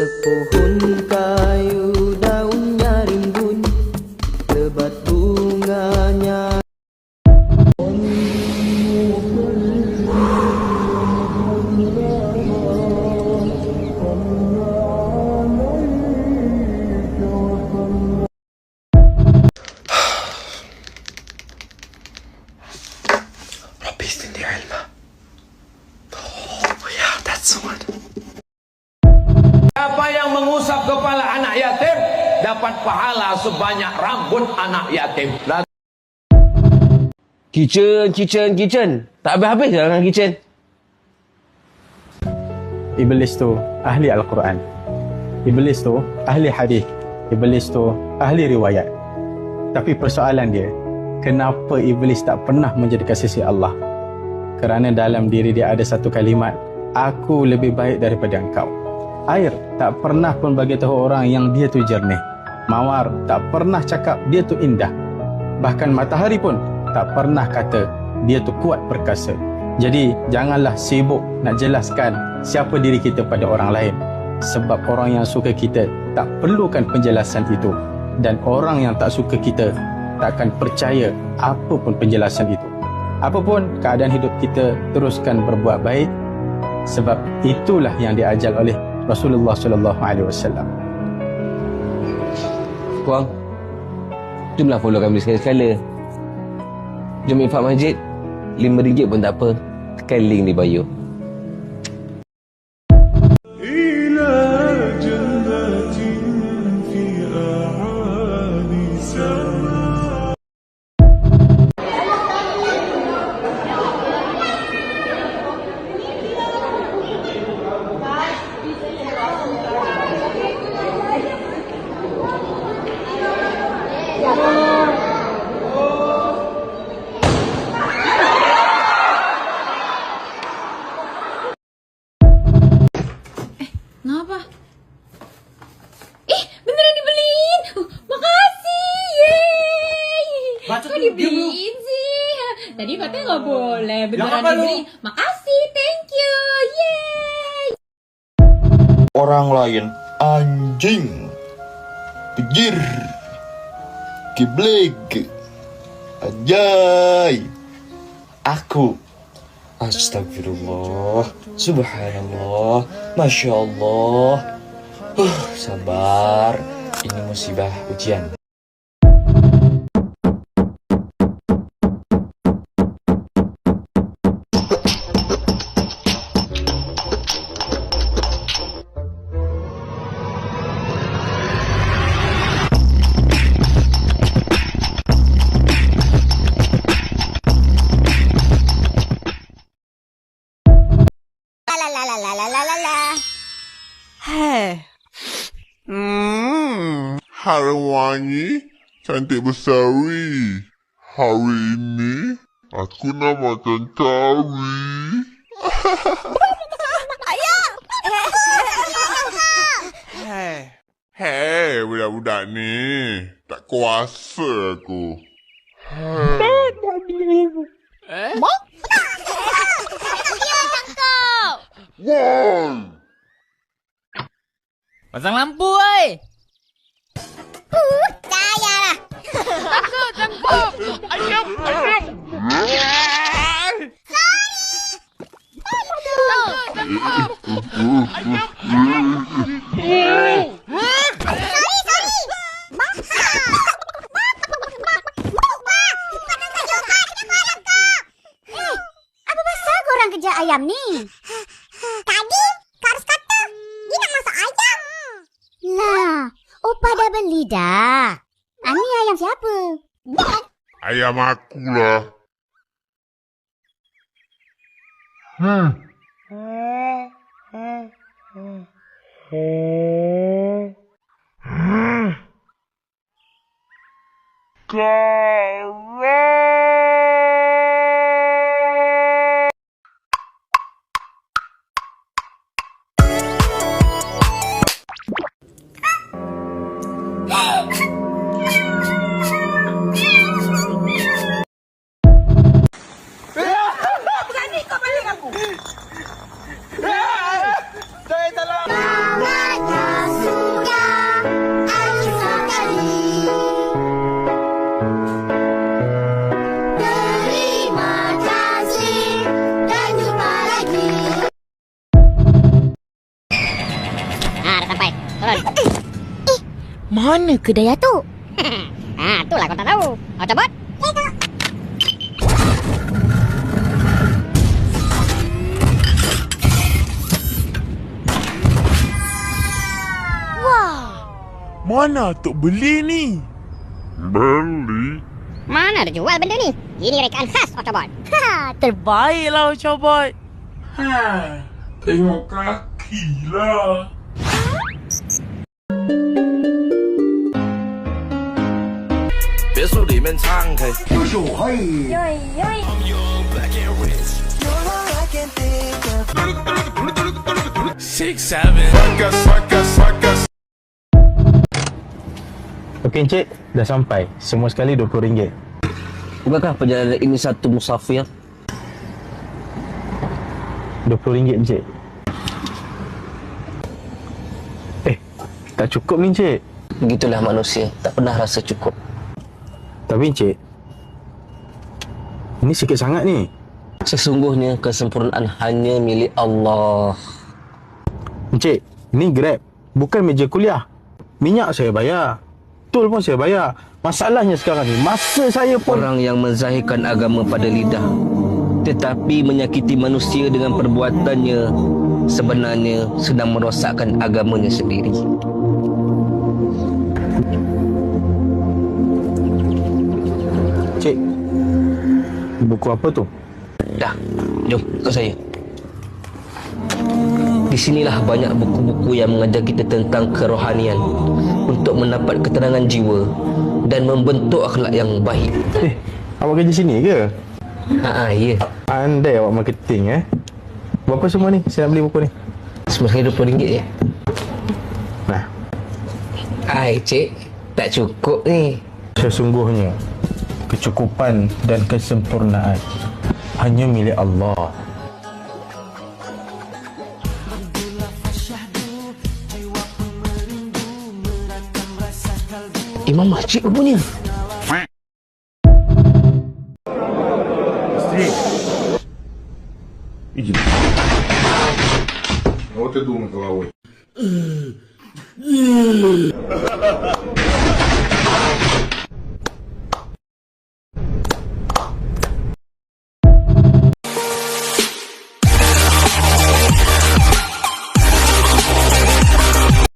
Pohon kayu daunnya rimbun, lebat bunganya. Rabbi zidni ilma. Oh yeah, that's the one. Siapa yang mengusap kepala anak yatim dapat pahala sebanyak rambut anak yatim. Kitchen. Tak habis-habis dah dengan kitchen. Iblis tu ahli Al-Quran. Iblis tu ahli hadis. Iblis tu ahli riwayat. Tapi persoalan dia, kenapa Iblis tak pernah menjadi kasih Allah? Kerana dalam diri dia ada satu kalimat, aku lebih baik daripada engkau. Air tak pernah pun bagi tahu orang yang dia tu jernih. Mawar tak pernah cakap dia tu indah. Bahkan matahari pun tak pernah kata dia tu kuat perkasa. Jadi janganlah sibuk nak jelaskan siapa diri kita pada orang lain. Sebab orang yang suka kita tak perlukan penjelasan itu. Dan orang yang tak suka kita takkan percaya apa pun penjelasan itu. Apapun keadaan hidup kita, teruskan berbuat baik. Sebab itulah yang diajar oleh Rasulullah sallallahu alaihi wasallam. Puang, jomlah follow kami sekali-sekala. Jom infak masjid, RM5 pun tak apa. Tekan link di bio. Kenapa? Beneran dibeliin. Makasih. Yeay. Kok dibeliin sih? Tadi katanya nggak boleh. Beneran dibeliin. Makasih. Thank you. Yeay. Orang lain anjing, pejir, kibleg, ajay. Aku astagfirullah, subhanallah, masya Allah. Sabar, ini musibah ujian. Hari wangi, cantik bersari. Hari ini, aku nak makan kari. Hei, budak-budak ni. Tak kuasa aku. Woi! Pasang lampu, oi. Sayalah. Tangkap. Ayam. Apa pasal korang kejar ayam ni? Tadi, Kars kata dia nak masak ayam. Lah, Opa dah beli dah. Ani ayam siapa? Ayam aku lah. Saya salah. dah sampai. Turun. Mana kedai tu? Itulah kau tak tahu. Autobot. Mana tok beli ni? Beli? Mana ada jual benda ni? Ini rekaan khas Autobot. Terbaiklah Autobot. Tengok kaki lah. Okey Encik, dah sampai. Semua sekali RM20. Bukankah perjalanan ini satu musafir? RM20 Encik. Tak cukup ni Encik. Begitulah manusia, tak pernah rasa cukup. Tapi Encik, ini sikit sangat ni. Sesungguhnya kesempurnaan hanya milik Allah. Encik, ini Grab, bukan meja kuliah. Minyak saya bayar, tol pun saya bayar. Masalahnya sekarang ni, masa saya pun... Orang yang menzahirkan agama pada lidah tetapi menyakiti manusia dengan perbuatannya sebenarnya sedang merosakkan agamanya sendiri. Cik, buku apa tu? Dah, jom ke saya. Di sinilah banyak buku-buku yang mengajar kita tentang kerohanian untuk mendapat ketenangan jiwa dan membentuk akhlak yang baik. Awak kerja sini ke? Ya. Andai awak marketing Berapa semua ni? Saya nak beli buku ni. Semua sekali RM20 je. Nah, Cik, tak cukup ni. sesungguhnya kecukupan dan kesempurnaan hanya milik Allah. Imam masjid rupanya. Вот и думай головой.